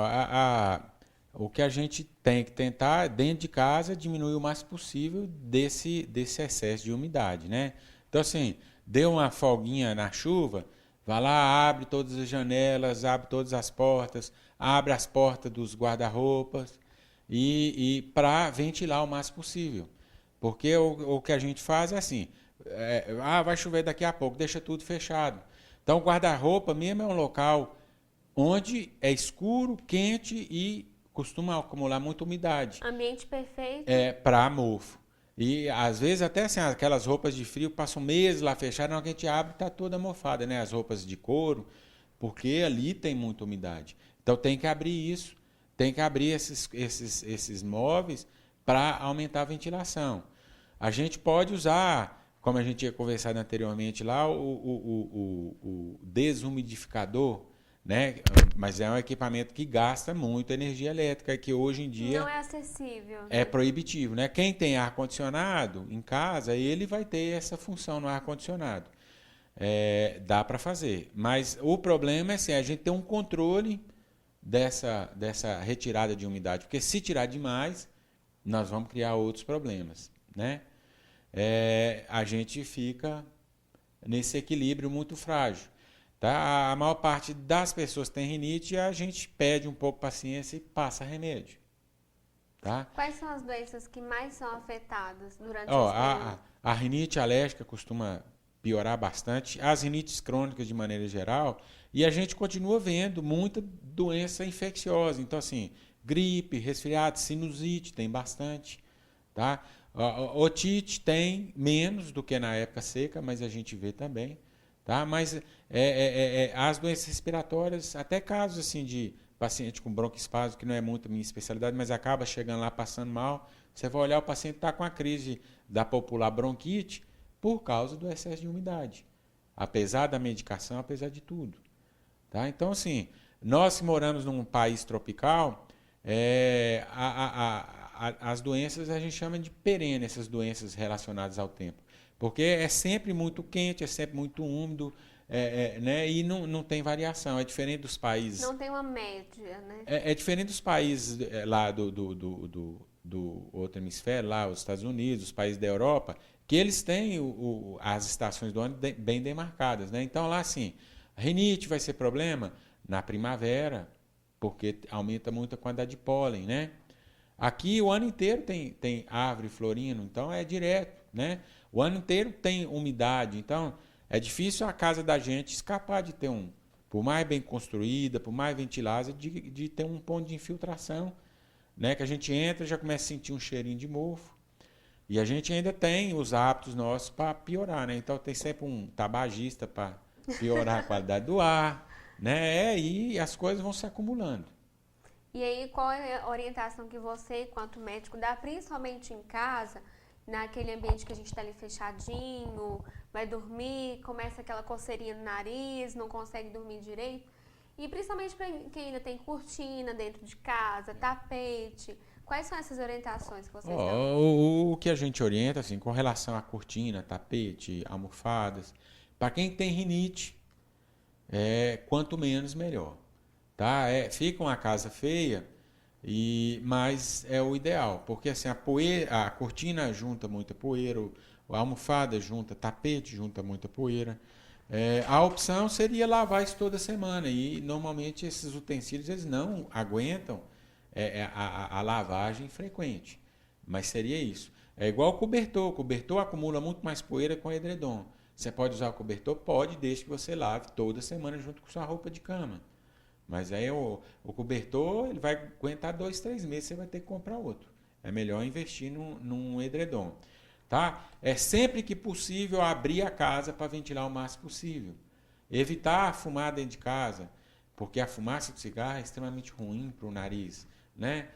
o que a gente tem que tentar, dentro de casa, diminuir o mais possível desse excesso de umidade, né? Então, assim, deu uma folguinha na chuva, vai lá, abre todas as janelas, abre todas as portas, abre as portas dos guarda-roupas e para ventilar o mais possível. Porque o que a gente faz é assim, vai chover daqui a pouco, deixa tudo fechado. Então, o guarda-roupa mesmo é um local onde é escuro, quente e costuma acumular muita umidade. Ambiente perfeito. Para mofo. E às vezes até assim, aquelas roupas de frio passam meses lá fechadas, na hora que a gente abre está toda mofada, né? As roupas de couro, porque ali tem muita umidade. Então tem que abrir isso, tem que abrir esses móveis para aumentar a ventilação. A gente pode usar, como a gente tinha conversado anteriormente lá, o desumidificador, né? Mas é um equipamento que gasta muito energia elétrica e que hoje em dia não é acessível. É proibitivo, né? Quem tem ar-condicionado em casa, ele vai ter essa função no ar-condicionado. Dá para fazer. Mas o problema é assim, a gente ter um controle dessa retirada de umidade, porque se tirar demais, nós vamos criar outros problemas, né? A gente fica nesse equilíbrio muito frágil. Tá? A maior parte das pessoas que tem rinite, a gente pede um pouco de paciência e passa remédio. tá? Quais são as doenças que mais são afetadas durante Ó, esse período? a rinite alérgica costuma piorar bastante, as rinites crônicas de maneira geral, e a gente continua vendo muita doença infecciosa. Então, assim, gripe, resfriado, sinusite tem bastante, tá? Otite tem menos do que na época seca, mas a gente vê também, tá? Mas as doenças respiratórias, até casos assim de paciente com broncoespasmo, que não é muito a minha especialidade, mas acaba chegando lá passando mal, você vai olhar, o paciente está com a crise da popular bronquite por causa do excesso de umidade, apesar da medicação, apesar de tudo, tá? Então, assim, nós que moramos num país tropical, as doenças a gente chama de perene, essas doenças relacionadas ao tempo, porque é sempre muito quente, é sempre muito úmido, né? E não tem variação, é diferente dos países. Não tem uma média, né? É diferente dos países lá do outro hemisfério, lá os Estados Unidos, os países da Europa, que eles têm as estações do ano bem demarcadas, né? Então lá assim, a rinite vai ser problema na primavera, porque aumenta muito a quantidade de pólen, né? Aqui o ano inteiro tem árvore florindo, então é direto, né? O ano inteiro tem umidade, então é difícil a casa da gente escapar de ter por mais bem construída, por mais ventilada, de ter um ponto de infiltração, né? Que a gente entra e já começa a sentir um cheirinho de mofo. E a gente ainda tem os hábitos nossos para piorar, né? Então tem sempre um tabagista para piorar a qualidade do ar, né? E as coisas vão se acumulando. E aí, qual é a orientação que você, enquanto médico, dá, principalmente em casa, naquele ambiente que a gente está ali fechadinho, vai dormir, começa aquela coceirinha no nariz, não consegue dormir direito? E principalmente para quem ainda tem cortina dentro de casa, tapete, quais são essas orientações que vocês dão? O que a gente orienta, assim, com relação à cortina, tapete, almofadas, para quem tem rinite, quanto menos melhor. Tá? Fica uma casa feia, mas é o ideal, porque assim, a cortina junta muita poeira, a almofada junta, tapete junta muita poeira. A opção seria lavar isso toda semana, e normalmente esses utensílios eles não aguentam a lavagem frequente, mas seria isso. É igual o cobertor acumula muito mais poeira com o edredom. Você pode usar o cobertor? Pode, desde que você lave toda semana junto com sua roupa de cama. Mas aí o cobertor ele vai aguentar 2, 3 meses, você vai ter que comprar outro. É melhor investir num edredom. Tá? É sempre que possível abrir a casa para ventilar o máximo possível. Evitar fumar dentro de casa, porque a fumaça do cigarro é extremamente ruim para o nariz. Né?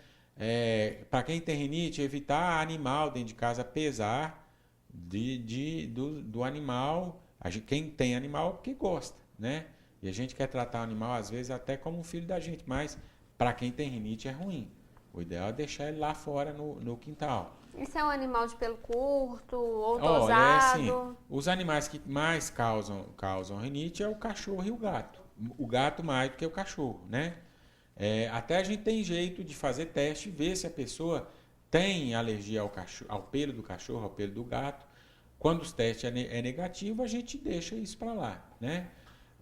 Para quem tem rinite, evitar animal dentro de casa, apesar do animal. Quem tem animal porque gosta, né? E a gente quer tratar o animal, às vezes, até como um filho da gente, mas para quem tem rinite é ruim. O ideal é deixar ele lá fora no quintal. Isso é um animal de pelo curto ou Olha, tosado? assim, os animais que mais causam rinite é o cachorro e o gato. O gato mais do que o cachorro, né? Até a gente tem jeito de fazer teste e ver se a pessoa tem alergia ao pelo do cachorro, ao pelo do gato. Quando os testes é negativo, a gente deixa isso para lá, né?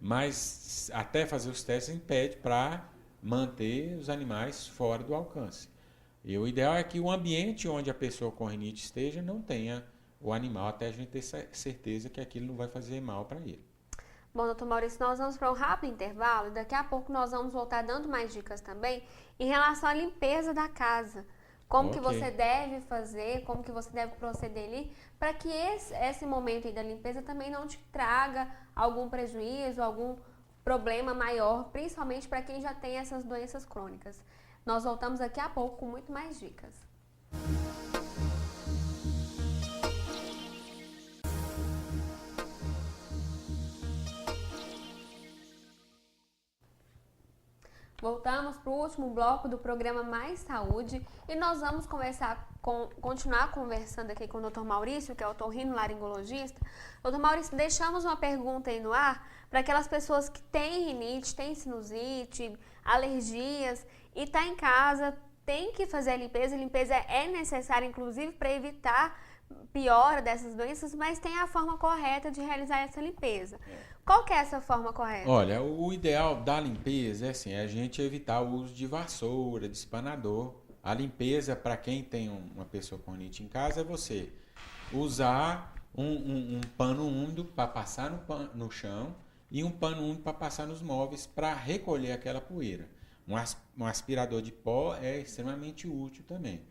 Mas até fazer os testes impede para manter os animais fora do alcance. E o ideal é que o ambiente onde a pessoa com rinite esteja não tenha o animal, até a gente ter certeza que aquilo não vai fazer mal para ele. Bom, doutor Maurício, nós vamos para um rápido intervalo e daqui a pouco nós vamos voltar dando mais dicas também em relação à limpeza da casa. Como que você deve fazer, como que você deve proceder ali, para que esse momento aí da limpeza também não te traga algum prejuízo, algum problema maior, principalmente para quem já tem essas doenças crônicas. Nós voltamos daqui a pouco com muito mais dicas. Voltamos para o último bloco do programa Mais Saúde e nós vamos continuar conversando aqui com o Dr. Maurício, que é o otorrinolaringologista. Dr. Maurício, deixamos uma pergunta aí no ar para aquelas pessoas que têm rinite, têm sinusite, alergias e está em casa, tem que fazer a limpeza. A limpeza é necessária, inclusive, para evitar piora dessas doenças, mas tem a forma correta de realizar essa limpeza. Qual que é essa forma correta? Olha, o ideal da limpeza é assim, a gente evitar o uso de vassoura, de espanador, a limpeza para quem tem uma pessoa com rinite em casa é você usar um pano úmido para passar no chão e um pano úmido para passar nos móveis para recolher aquela poeira. Um aspirador de pó é extremamente útil também.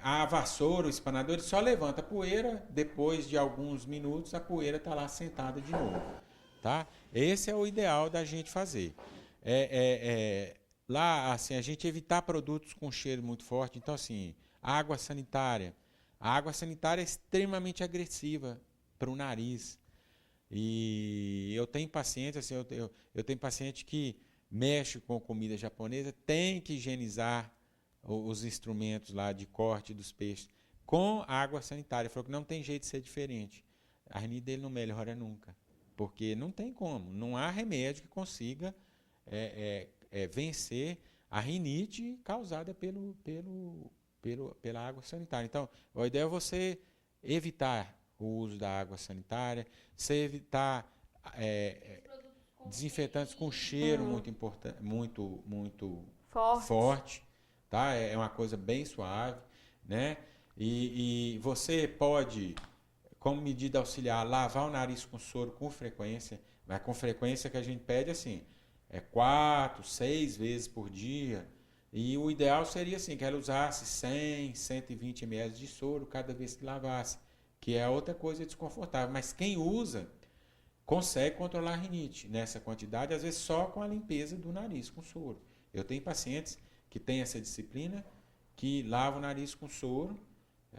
A vassoura, o espanador, ele só levanta a poeira, depois de alguns minutos a poeira está lá sentada de novo. Tá? Esse é o ideal da gente fazer. Lá, assim, a gente evitar produtos com cheiro muito forte. Então, assim, água sanitária. A água sanitária é extremamente agressiva para o nariz. E eu tenho pacientes, assim, eu tenho paciente que mexe com comida japonesa, tem que higienizar os instrumentos lá de corte dos peixes com água sanitária. Ele falou que não tem jeito de ser diferente. A rinite dele não melhora nunca, porque não tem como. Não há remédio que consiga vencer a rinite causada pela água sanitária. Então, a ideia é você evitar o uso da água sanitária, você evitar desinfetantes com cheiro muito forte, tá? É uma coisa bem suave, né? E você pode, como medida auxiliar, lavar o nariz com soro com frequência, mas com frequência que a gente pede assim, 4, 6 vezes por dia. E o ideal seria assim, que ela usasse 100, 120 ml de soro cada vez que lavasse, que é outra coisa desconfortável. Mas quem usa consegue controlar a rinite nessa quantidade, às vezes só com a limpeza do nariz com soro. Eu tenho pacientes que têm essa disciplina, que lavam o nariz com soro,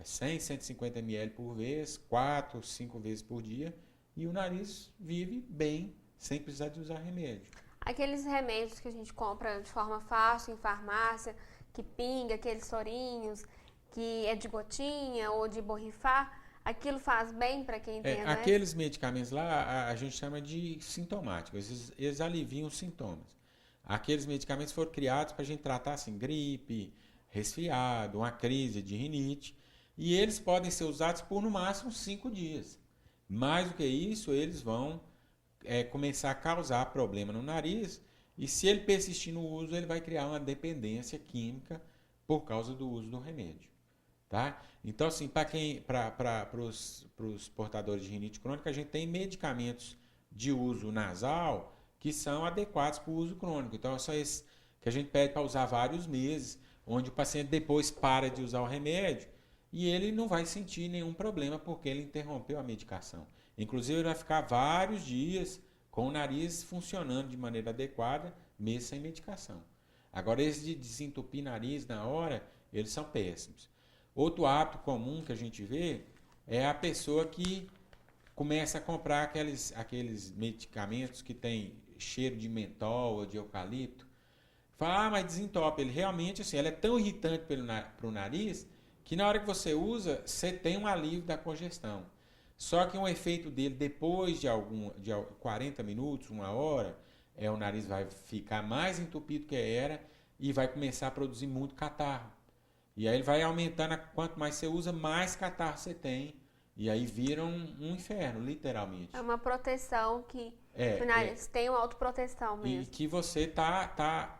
100, 150 ml por vez, 4, 5 vezes por dia, e o nariz vive bem, sem precisar de usar remédio. Aqueles remédios que a gente compra de forma fácil em farmácia, que pinga, aqueles sorinhos, que é de gotinha ou de borrifar, aquilo faz bem para quem tem, né? Aqueles medicamentos lá, a gente chama de sintomáticos, eles aliviam os sintomas. Aqueles medicamentos foram criados para a gente tratar assim, gripe, resfriado, uma crise de rinite, e eles podem ser usados por no máximo 5 dias. Mais do que isso, eles vão começar a causar problema no nariz, e se ele persistir no uso, ele vai criar uma dependência química por causa do uso do remédio. Tá? Então, assim, para os portadores de rinite crônica, a gente tem medicamentos de uso nasal que são adequados para o uso crônico. Então, são esses que a gente pede para usar vários meses, onde o paciente depois para de usar o remédio e ele não vai sentir nenhum problema porque ele interrompeu a medicação. Inclusive, ele vai ficar vários dias com o nariz funcionando de maneira adequada, mesmo sem medicação. Agora, esses de desentupir nariz na hora, eles são péssimos. Outro hábito comum que a gente vê é a pessoa que começa a comprar aqueles medicamentos que tem cheiro de mentol ou de eucalipto. Fala, mas desentope. Ele realmente, assim, ela é tão irritante para o nariz que na hora que você usa, você tem um alívio da congestão. Só que um efeito dele, depois de 40 minutos, 1 hora, o nariz vai ficar mais entupido que era e vai começar a produzir muito catarro. E aí ele vai aumentando, quanto mais você usa, mais catarro você tem. E aí vira um inferno, literalmente. É uma proteção que o nariz tem uma autoproteção mesmo. E que você tá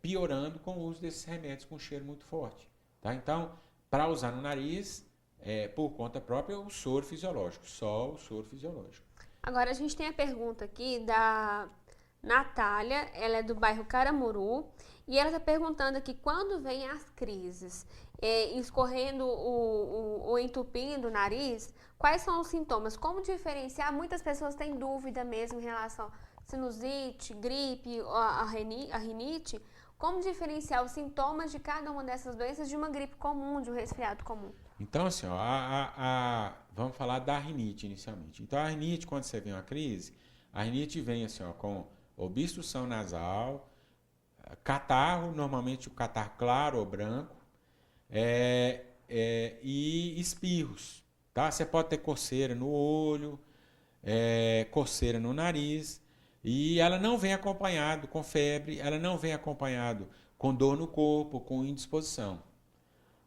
piorando com o uso desses remédios com cheiro muito forte. Tá? Então, para usar no nariz, por conta própria, o soro fisiológico. Só o soro fisiológico. Agora a gente tem a pergunta aqui da Natália, ela é do bairro Caramuru, e ela está perguntando aqui, quando vem as crises, escorrendo ou entupindo o nariz, quais são os sintomas? Como diferenciar? Muitas pessoas têm dúvida mesmo em relação a sinusite, gripe, a rinite. Como diferenciar os sintomas de cada uma dessas doenças de uma gripe comum, de um resfriado comum? Então, assim, vamos falar da rinite inicialmente. Então, a rinite, quando você vê uma crise, a rinite vem assim, com obstrução nasal, catarro, normalmente o catarro claro ou branco, e espirros. Tá? Você pode ter coceira no olho, coceira no nariz, e ela não vem acompanhado com febre, ela não vem acompanhado com dor no corpo, com indisposição.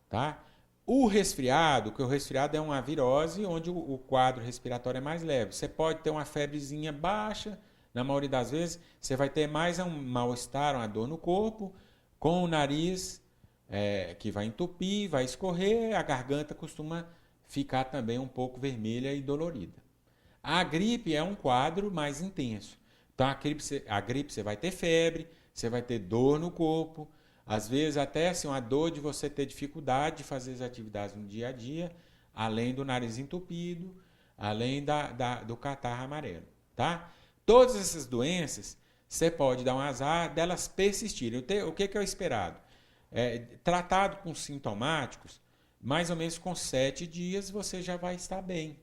Tá? O resfriado, que o resfriado é uma virose onde o quadro respiratório é mais leve. Você pode ter uma febrezinha baixa, na maioria das vezes, você vai ter mais um mal-estar, uma dor no corpo, com o nariz que vai entupir, vai escorrer, a garganta costuma ficar também um pouco vermelha e dolorida. A gripe é um quadro mais intenso. Então, a gripe você vai ter febre, você vai ter dor no corpo, às vezes até assim, uma dor de você ter dificuldade de fazer as atividades no dia a dia, além do nariz entupido, além do catarro amarelo. Tá? Todas essas doenças, você pode dar um azar delas persistirem. O que é o esperado? Tratado com sintomáticos, mais ou menos com 7 dias você já vai estar bem.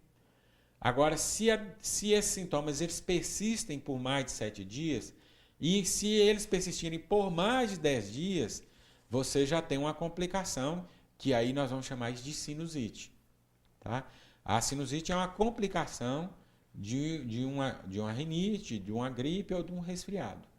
Agora, se esses sintomas eles persistem por mais de 7 dias, e se eles persistirem por mais de 10 dias, você já tem uma complicação, que aí nós vamos chamar de sinusite. Tá? A sinusite é uma complicação de uma rinite, de uma gripe ou de um resfriado.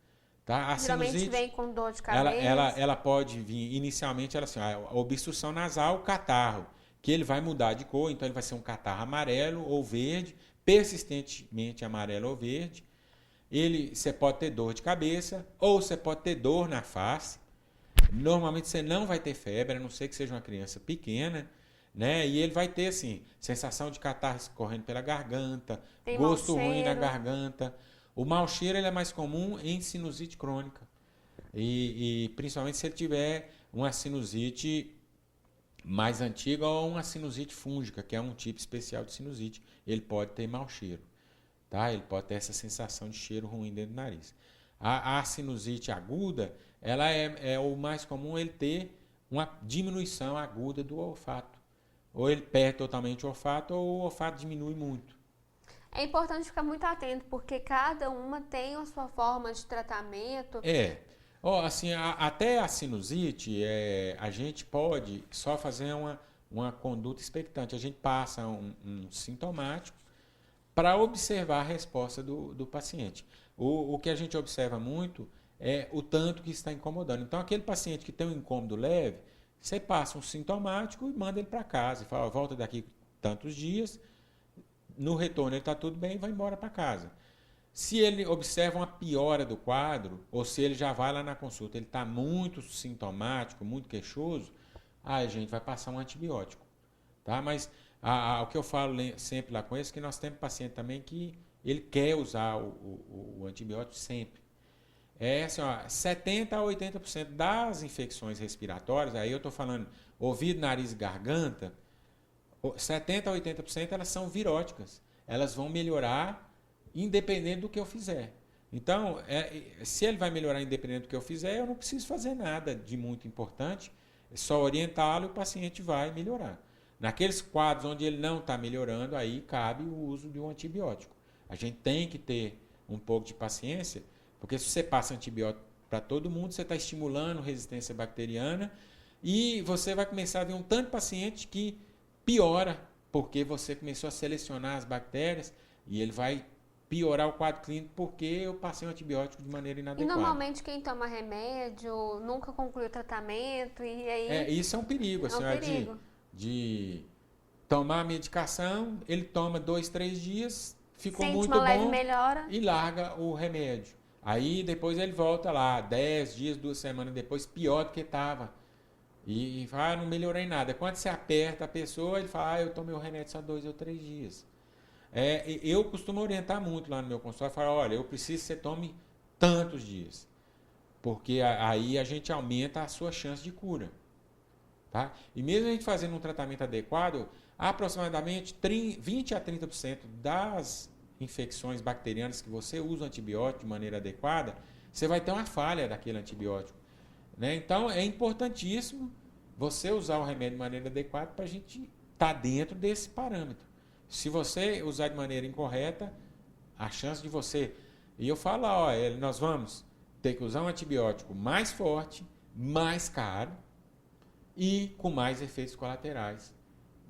Tá? A Geralmente sinusite, vem com dor de cabeça. ela pode vir, inicialmente, a obstrução nasal, catarro, que ele vai mudar de cor, então ele vai ser um catarro amarelo ou verde, persistentemente amarelo ou verde. Você pode ter dor de cabeça ou você pode ter dor na face. Normalmente você não vai ter febre, a não ser que seja uma criança pequena, né? E ele vai ter, assim, sensação de catarro escorrendo pela garganta, gosto ruim na garganta. O mau cheiro ele é mais comum em sinusite crônica. E principalmente se ele tiver uma sinusite mais antiga ou uma sinusite fúngica, que é um tipo especial de sinusite, ele pode ter mau cheiro. Tá? Ele pode ter essa sensação de cheiro ruim dentro do nariz. A sinusite aguda, ela é o mais comum ele ter uma diminuição aguda do olfato. Ou ele perde totalmente o olfato, ou o olfato diminui muito. É importante ficar muito atento, porque cada uma tem a sua forma de tratamento. Assim, até a sinusite, a gente pode só fazer uma conduta expectante. A gente passa um sintomático para observar a resposta do paciente. O que a gente observa muito é o tanto que está incomodando. Então, aquele paciente que tem um incômodo leve, você passa um sintomático e manda ele para casa. E fala, volta daqui tantos dias, no retorno ele está tudo bem e vai embora para casa. Se ele observa uma piora do quadro, ou se ele já vai lá na consulta, ele está muito sintomático, muito queixoso, a gente vai passar um antibiótico. Tá? Mas o que eu falo sempre lá com eles é que nós temos paciente também que ele quer usar o antibiótico sempre. Assim, 70% a 80% das infecções respiratórias, aí eu estou falando ouvido, nariz e garganta, 70% a 80% elas são viróticas. Elas vão melhorar independente do que eu fizer. Então, se ele vai melhorar independente do que eu fizer, eu não preciso fazer nada de muito importante, é só orientá-lo e o paciente vai melhorar. Naqueles quadros onde ele não está melhorando, aí cabe o uso de um antibiótico. A gente tem que ter um pouco de paciência, porque se você passa antibiótico para todo mundo, você está estimulando resistência bacteriana e você vai começar a ver um tanto de paciente que piora, porque você começou a selecionar as bactérias e ele vai piorar o quadro clínico porque eu passei um antibiótico de maneira inadequada. E normalmente quem toma remédio nunca conclui o tratamento e aí... Isso é um perigo. É um perigo. De tomar a medicação, ele toma 2, 3 dias, ficou sente muito uma leve bom melhora e larga o remédio. Aí depois ele volta lá, 10 dias, 2 semanas depois, pior do que estava. E fala, não melhorei nada. Quando você aperta a pessoa, ele fala, eu tomei o remédio só 2 ou 3 dias. Eu costumo orientar muito lá no meu consultório, falar, olha, eu preciso que você tome tantos dias, porque aí a gente aumenta a sua chance de cura. Tá? E mesmo a gente fazendo um tratamento adequado, aproximadamente 20 a 30% das infecções bacterianas que você usa o antibiótico de maneira adequada, você vai ter uma falha daquele antibiótico. Né? Então, é importantíssimo você usar o remédio de maneira adequada para a gente estar dentro desse parâmetro. Se você usar de maneira incorreta, a chance de você... E eu falo, nós vamos ter que usar um antibiótico mais forte, mais caro e com mais efeitos colaterais.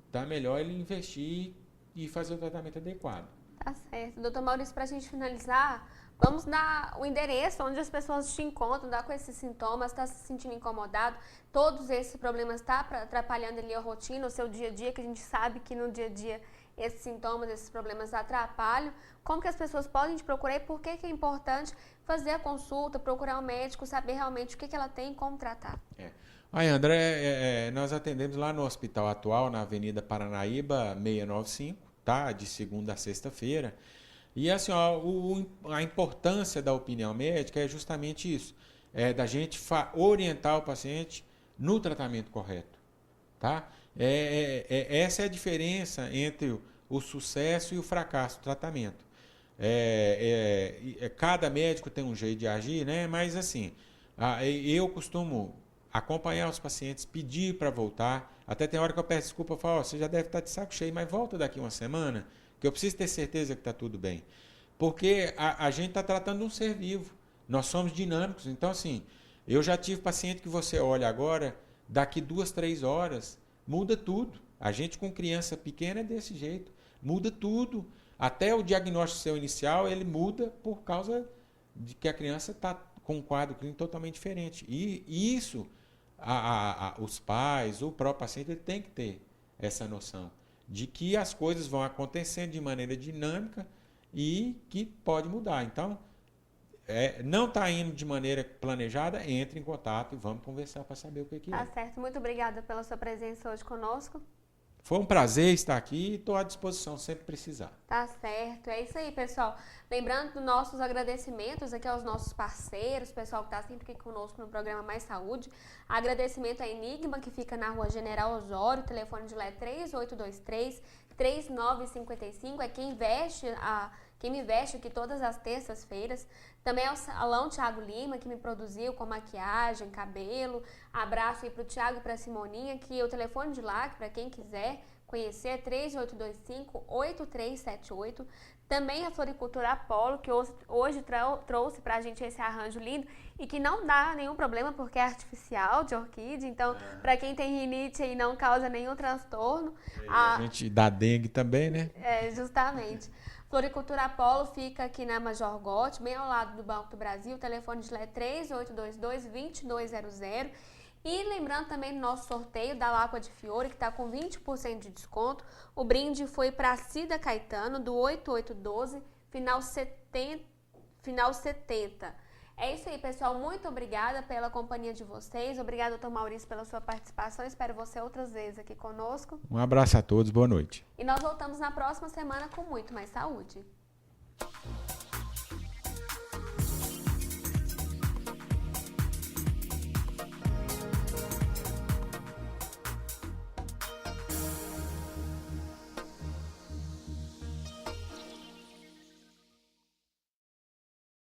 Então, é melhor ele investir e fazer o tratamento adequado. Tá certo. Doutor Maurício, para a gente finalizar, vamos dar o endereço onde as pessoas te encontram, dá com esses sintomas, está se sentindo incomodado, todos esses problemas estão atrapalhando ali a rotina, o seu dia a dia, que a gente sabe que no dia a dia esses sintomas, esses problemas atrapalham. Como que as pessoas podem te procurar e por que é importante fazer a consulta, procurar um médico, saber realmente o que ela tem e como tratar? Aí, André, nós atendemos lá no hospital atual, na Avenida Paranaíba 695, tá? De segunda a sexta-feira. E assim, ó, a importância da opinião médica é justamente isso, da gente orientar o paciente no tratamento correto, tá? Essa é a diferença entre o sucesso e o fracasso do tratamento. Cada médico tem um jeito de agir, né? Mas assim, eu costumo acompanhar os pacientes, pedir para voltar. Até tem hora que eu peço desculpa, eu falo, você já deve estar de saco cheio, mas volta daqui uma semana, que eu preciso ter certeza que está tudo bem. Porque a gente está tratando de um ser vivo. Nós somos dinâmicos. Então, assim, eu já tive paciente que você olha agora, daqui 2, 3 horas, muda tudo. A gente com criança pequena é desse jeito. Muda tudo. Até o diagnóstico seu inicial, ele muda por causa de que a criança está com um quadro clínico totalmente diferente. E isso, os pais, o próprio paciente, ele tem que ter essa noção de que as coisas vão acontecendo de maneira dinâmica e que pode mudar. Então, não está indo de maneira planejada, entre em contato e vamos conversar para saber o que é. Tá certo. Muito obrigada pela sua presença hoje conosco. Foi um prazer estar aqui e estou à disposição sempre precisar. Tá certo. É isso aí, pessoal. Lembrando dos nossos agradecimentos aqui aos nossos parceiros, pessoal que está sempre aqui conosco no programa Mais Saúde. Agradecimento à Enigma, que fica na Rua General Osório. O telefone de lá é 3823-3955. É quem me veste aqui todas as terças-feiras. Também é o Salão Thiago Lima, que me produziu com maquiagem, cabelo. Abraço aí para o Thiago e para a Simoninha, que o telefone de lá, para quem quiser conhecer, é 3825-8378. Também a Floricultura Apolo, que hoje trouxe para a gente esse arranjo lindo e que não dá nenhum problema porque é artificial de orquídea. Então, para quem tem rinite aí, não causa nenhum transtorno. A gente dá dengue também, né? Justamente. Floricultura Apolo fica aqui na Major Gotti, bem ao lado do Banco do Brasil. O telefone de lá é 3822-2200. E lembrando também do nosso sorteio da Láqua de Fiore, que está com 20% de desconto. O brinde foi para Cida Caetano, do 8812, final 70. É isso aí, pessoal. Muito obrigada pela companhia de vocês. Obrigada, doutor Maurício, pela sua participação. Espero você outras vezes aqui conosco. Um abraço a todos. Boa noite. E nós voltamos na próxima semana com muito mais saúde.